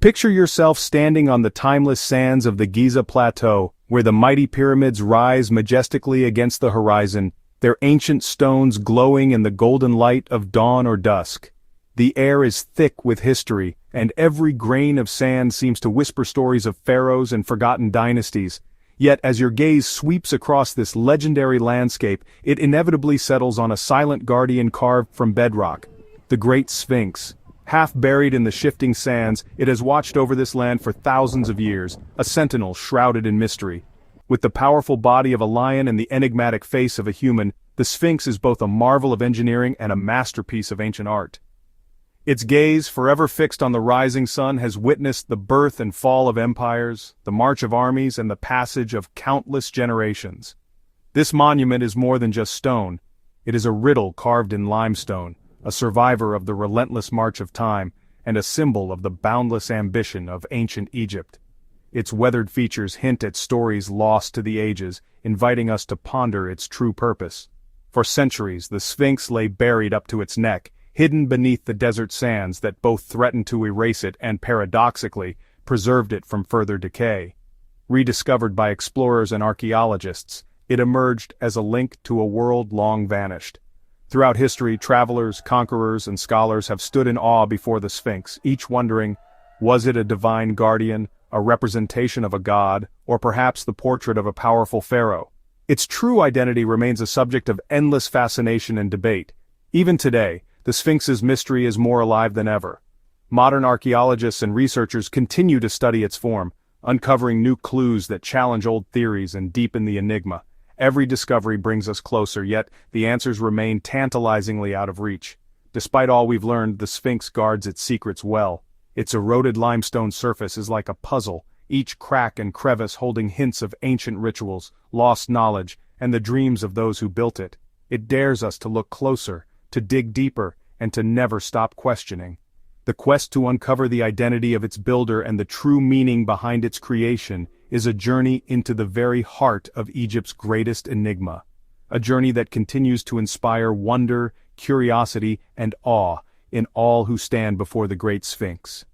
Picture yourself standing on the timeless sands of the Giza Plateau, where the mighty pyramids rise majestically against the horizon, their ancient stones glowing in the golden light of dawn or dusk. The air is thick with history, and every grain of sand seems to whisper stories of pharaohs and forgotten dynasties. Yet as your gaze sweeps across this legendary landscape, it inevitably settles on a silent guardian carved from bedrock, the Great Sphinx. Half buried in the shifting sands, it has watched over this land for thousands of years, a sentinel shrouded in mystery. With the powerful body of a lion and the enigmatic face of a human, the Sphinx is both a marvel of engineering and a masterpiece of ancient art. Its gaze, forever fixed on the rising sun, has witnessed the birth and fall of empires, the march of armies, and the passage of countless generations. This monument is more than just stone. It is a riddle carved in limestone, a survivor of the relentless march of time, and a symbol of the boundless ambition of ancient Egypt. Its weathered features hint at stories lost to the ages, inviting us to ponder its true purpose. For centuries, the Sphinx lay buried up to its neck, hidden beneath the desert sands that both threatened to erase it and, paradoxically, preserved it from further decay. Rediscovered by explorers and archaeologists, it emerged as a link to a world long vanished. Throughout history, travelers, conquerors, and scholars have stood in awe before the Sphinx, each wondering, was it a divine guardian, a representation of a god, or perhaps the portrait of a powerful pharaoh? Its true identity remains a subject of endless fascination and debate. Even today, the Sphinx's mystery is more alive than ever. Modern archaeologists and researchers continue to study its form, uncovering new clues that challenge old theories and deepen the enigma. Every discovery brings us closer, yet the answers remain tantalizingly out of reach. Despite all we've learned, the Sphinx guards its secrets well. Its eroded limestone surface is like a puzzle, each crack and crevice holding hints of ancient rituals, lost knowledge, and the dreams of those who built it. It dares us to look closer, to dig deeper, and to never stop questioning. The quest to uncover the identity of its builder and the true meaning behind its creation is a journey into the very heart of Egypt's greatest enigma. A journey that continues to inspire wonder, curiosity, and awe in all who stand before the Great Sphinx.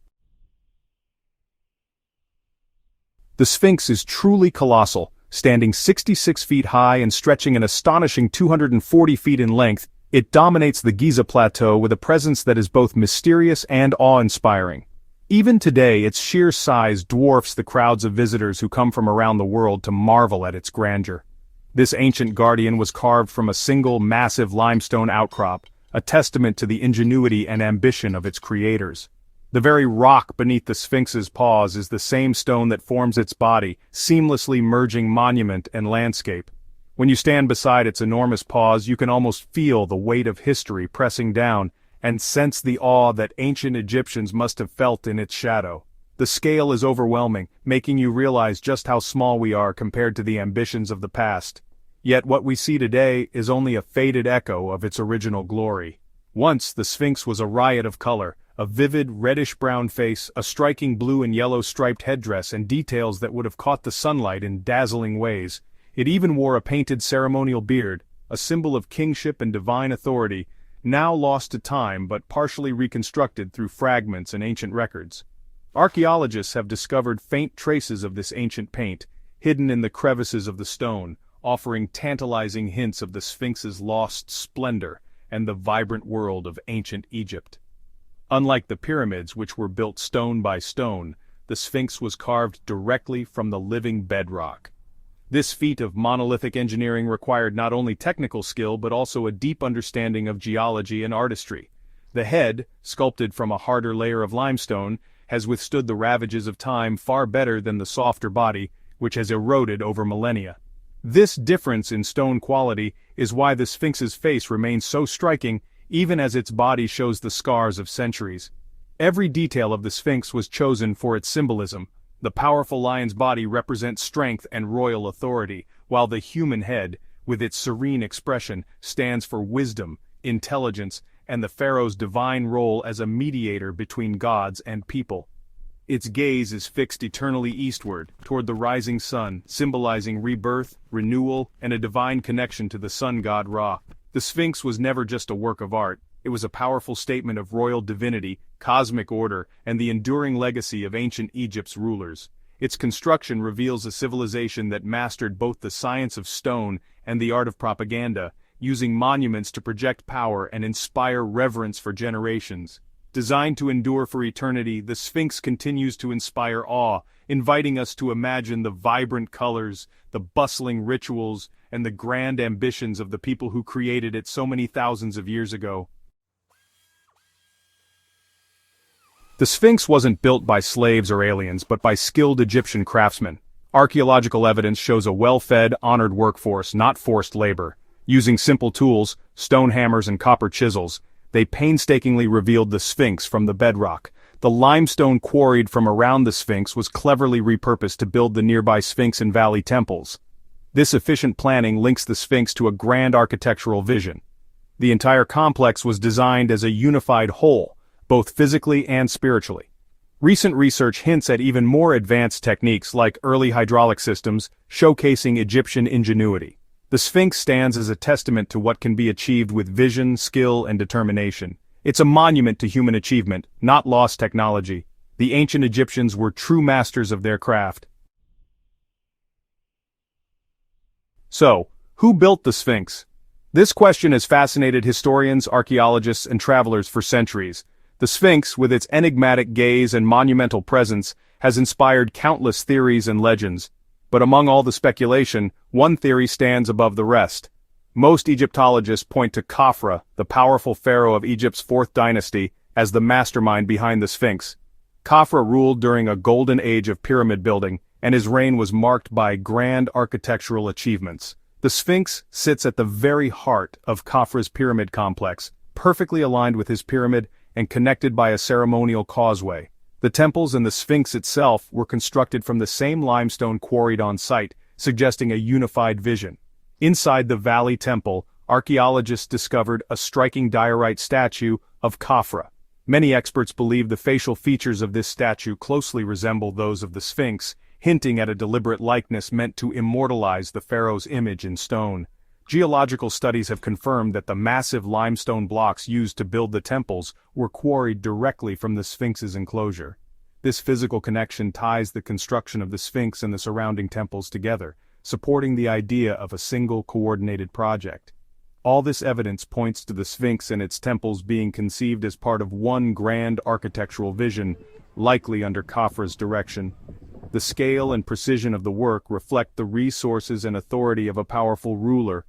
The Sphinx is truly colossal, standing 66 feet high and stretching an astonishing 240 feet in length. It dominates the Giza Plateau with a presence that is both mysterious and awe-inspiring. Even today, its sheer size dwarfs the crowds of visitors who come from around the world to marvel at its grandeur. This ancient guardian was carved from a single massive limestone outcrop, a testament to the ingenuity and ambition of its creators. The very rock beneath the Sphinx's paws is the same stone that forms its body, seamlessly merging monument and landscape. When you stand beside its enormous paws, you can almost feel the weight of history pressing down, and sense the awe that ancient Egyptians must have felt in its shadow. The scale is overwhelming, making you realize just how small we are compared to the ambitions of the past. Yet what we see today is only a faded echo of its original glory. Once the Sphinx was a riot of color, a vivid reddish-brown face, a striking blue and yellow striped headdress, and details that would have caught the sunlight in dazzling ways. It even wore a painted ceremonial beard, a symbol of kingship and divine authority, now lost to time but partially reconstructed through fragments and ancient records. Archaeologists have discovered faint traces of this ancient paint, hidden in the crevices of the stone, offering tantalizing hints of the Sphinx's lost splendor and the vibrant world of ancient Egypt. Unlike the pyramids, which were built stone by stone, the Sphinx was carved directly from the living bedrock. This feat of monolithic engineering required not only technical skill but also a deep understanding of geology and artistry. The head, sculpted from a harder layer of limestone, has withstood the ravages of time far better than the softer body, which has eroded over millennia. This difference in stone quality is why the Sphinx's face remains so striking, even as its body shows the scars of centuries. Every detail of the Sphinx was chosen for its symbolism. The powerful lion's body represents strength and royal authority, while the human head, with its serene expression, stands for wisdom, intelligence, and the pharaoh's divine role as a mediator between gods and people. Its gaze is fixed eternally eastward, toward the rising sun, symbolizing rebirth, renewal, and a divine connection to the sun god Ra. The Sphinx was never just a work of art. It was a powerful statement of royal divinity, cosmic order, and the enduring legacy of ancient Egypt's rulers. Its construction reveals a civilization that mastered both the science of stone and the art of propaganda, using monuments to project power and inspire reverence for generations. Designed to endure for eternity, the Sphinx continues to inspire awe, inviting us to imagine the vibrant colors, the bustling rituals, and the grand ambitions of the people who created it so many thousands of years ago. The Sphinx wasn't built by slaves or aliens, but by skilled Egyptian craftsmen. Archaeological evidence shows a well-fed, honored workforce, not forced labor. Using simple tools, stone hammers and copper chisels, they painstakingly revealed the Sphinx from the bedrock. The limestone quarried from around the Sphinx was cleverly repurposed to build the nearby Sphinx and Valley temples. This efficient planning links the Sphinx to a grand architectural vision. The entire complex was designed as a unified whole, both physically and spiritually. Recent research hints at even more advanced techniques like early hydraulic systems, showcasing Egyptian ingenuity. The Sphinx stands as a testament to what can be achieved with vision, skill, and determination. It's a monument to human achievement, not lost technology. The ancient Egyptians were true masters of their craft. So, who built the Sphinx? This question has fascinated historians, archaeologists, and travelers for centuries. The Sphinx, with its enigmatic gaze and monumental presence, has inspired countless theories and legends. But among all the speculation, one theory stands above the rest. Most Egyptologists point to Khafre, the powerful pharaoh of Egypt's 4th dynasty, as the mastermind behind the Sphinx. Khafre ruled during a golden age of pyramid building, and his reign was marked by grand architectural achievements. The Sphinx sits at the very heart of Khafre's pyramid complex, perfectly aligned with his pyramid and connected by a ceremonial causeway. The temples and the Sphinx itself were constructed from the same limestone quarried on site, suggesting a unified vision. Inside the Valley Temple, archaeologists discovered a striking diorite statue of Khafre. Many experts believe the facial features of this statue closely resemble those of the Sphinx, hinting at a deliberate likeness meant to immortalize the pharaoh's image in stone. Geological studies have confirmed that the massive limestone blocks used to build the temples were quarried directly from the Sphinx's enclosure. This physical connection ties the construction of the Sphinx and the surrounding temples together, supporting the idea of a single coordinated project. All this evidence points to the Sphinx and its temples being conceived as part of one grand architectural vision, likely under Khafre's direction. The scale and precision of the work reflect the resources and authority of a powerful ruler.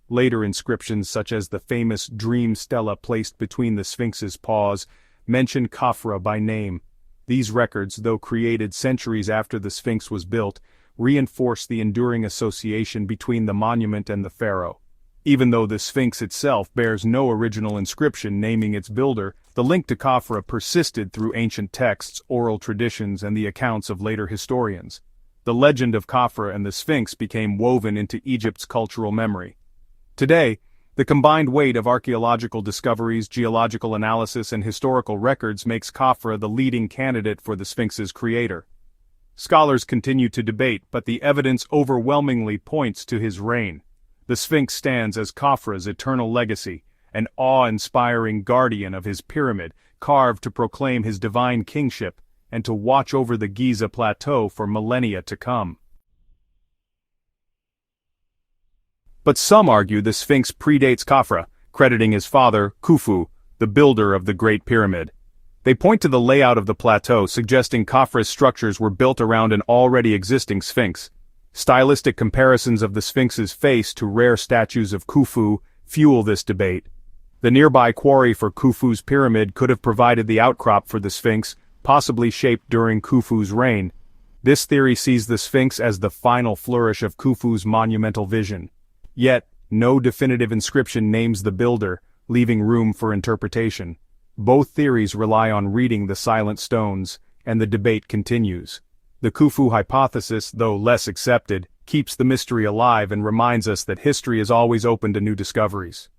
Later inscriptions such as the famous dream stela placed between the Sphinx's paws mention Khafre by name. These records, though created centuries after the Sphinx was built, reinforce the enduring association between the monument and the pharaoh. Even though the Sphinx itself bears no original inscription naming its builder, the link to Khafre persisted through ancient texts, oral traditions, and the accounts of later historians. The legend of Khafre and the Sphinx became woven into Egypt's cultural memory. Today, the combined weight of archaeological discoveries, geological analysis, and historical records makes Khafre the leading candidate for the Sphinx's creator. Scholars continue to debate, but the evidence overwhelmingly points to his reign. The Sphinx stands as Khafre's eternal legacy, an awe-inspiring guardian of his pyramid, carved to proclaim his divine kingship and to watch over the Giza plateau for millennia to come. But some argue the Sphinx predates Khafre, crediting his father, Khufu, the builder of the Great Pyramid. They point to the layout of the plateau, suggesting Khafre's structures were built around an already existing Sphinx. Stylistic comparisons of the Sphinx's face to rare statues of Khufu fuel this debate. The nearby quarry for Khufu's pyramid could have provided the outcrop for the Sphinx, possibly shaped during Khufu's reign. This theory sees the Sphinx as the final flourish of Khufu's monumental vision. Yet, no definitive inscription names the builder, leaving room for interpretation. Both theories rely on reading the silent stones, and the debate continues. The Khufu hypothesis, though less accepted, keeps the mystery alive and reminds us that history is always open to new discoveries.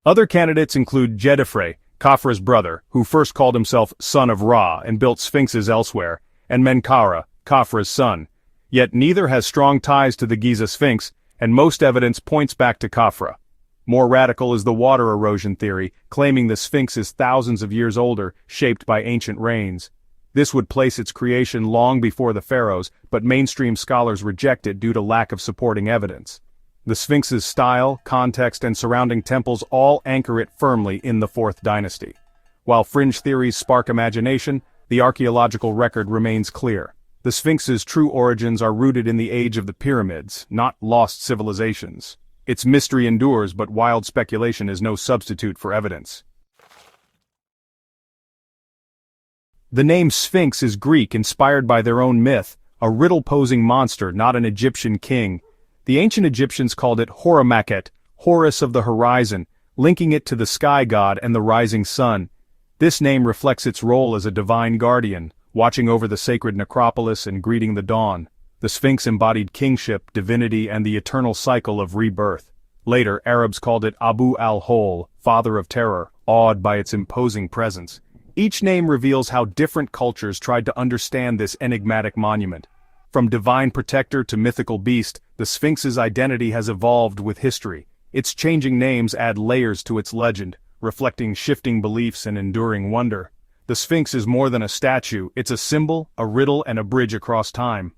Other candidates include Khafre, Khafre's brother, who first called himself Son of Ra and built sphinxes elsewhere, and Menkaure, Khafre's son. Yet neither has strong ties to the Giza Sphinx, and most evidence points back to Khafre. More radical is the water erosion theory, claiming the Sphinx is thousands of years older, shaped by ancient rains. This would place its creation long before the Pharaohs, but mainstream scholars reject it due to lack of supporting evidence. The Sphinx's style, context, and surrounding temples all anchor it firmly in the 4th dynasty. While fringe theories spark imagination, the archaeological record remains clear. The Sphinx's true origins are rooted in the age of the pyramids, not lost civilizations. Its mystery endures, but wild speculation is no substitute for evidence. The name Sphinx is Greek, inspired by their own myth, a riddle-posing monster, not an Egyptian king. The ancient Egyptians called it Horemakhet, Horus of the horizon, linking it to the sky god and the rising sun. This name reflects its role as a divine guardian, watching over the sacred necropolis and greeting the dawn. The Sphinx embodied kingship, divinity, and the eternal cycle of rebirth. Later, Arabs called it Abu al-Hol, father of terror, awed by its imposing presence. Each name reveals how different cultures tried to understand this enigmatic monument. From divine protector to mythical beast, the Sphinx's identity has evolved with history. Its changing names add layers to its legend, reflecting shifting beliefs and enduring wonder. The Sphinx is more than a statue, it's a symbol, a riddle, and a bridge across time.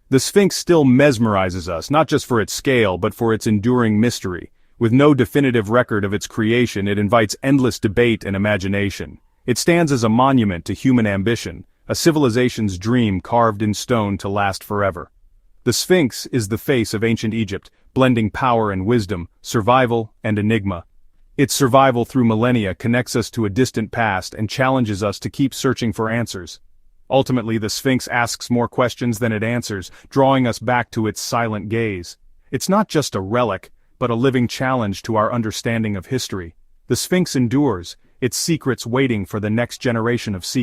The Sphinx still mesmerizes us, not just for its scale, but for its enduring mystery. With no definitive record of its creation, it invites endless debate and imagination. It stands as a monument to human ambition, a civilization's dream carved in stone to last forever. The Sphinx is the face of ancient Egypt, blending power and wisdom, survival and enigma. Its survival through millennia connects us to a distant past and challenges us to keep searching for answers. Ultimately, the Sphinx asks more questions than it answers, drawing us back to its silent gaze. It's not just a relic, but a living challenge to our understanding of history. The Sphinx endures, its secrets waiting for the next generation of seekers.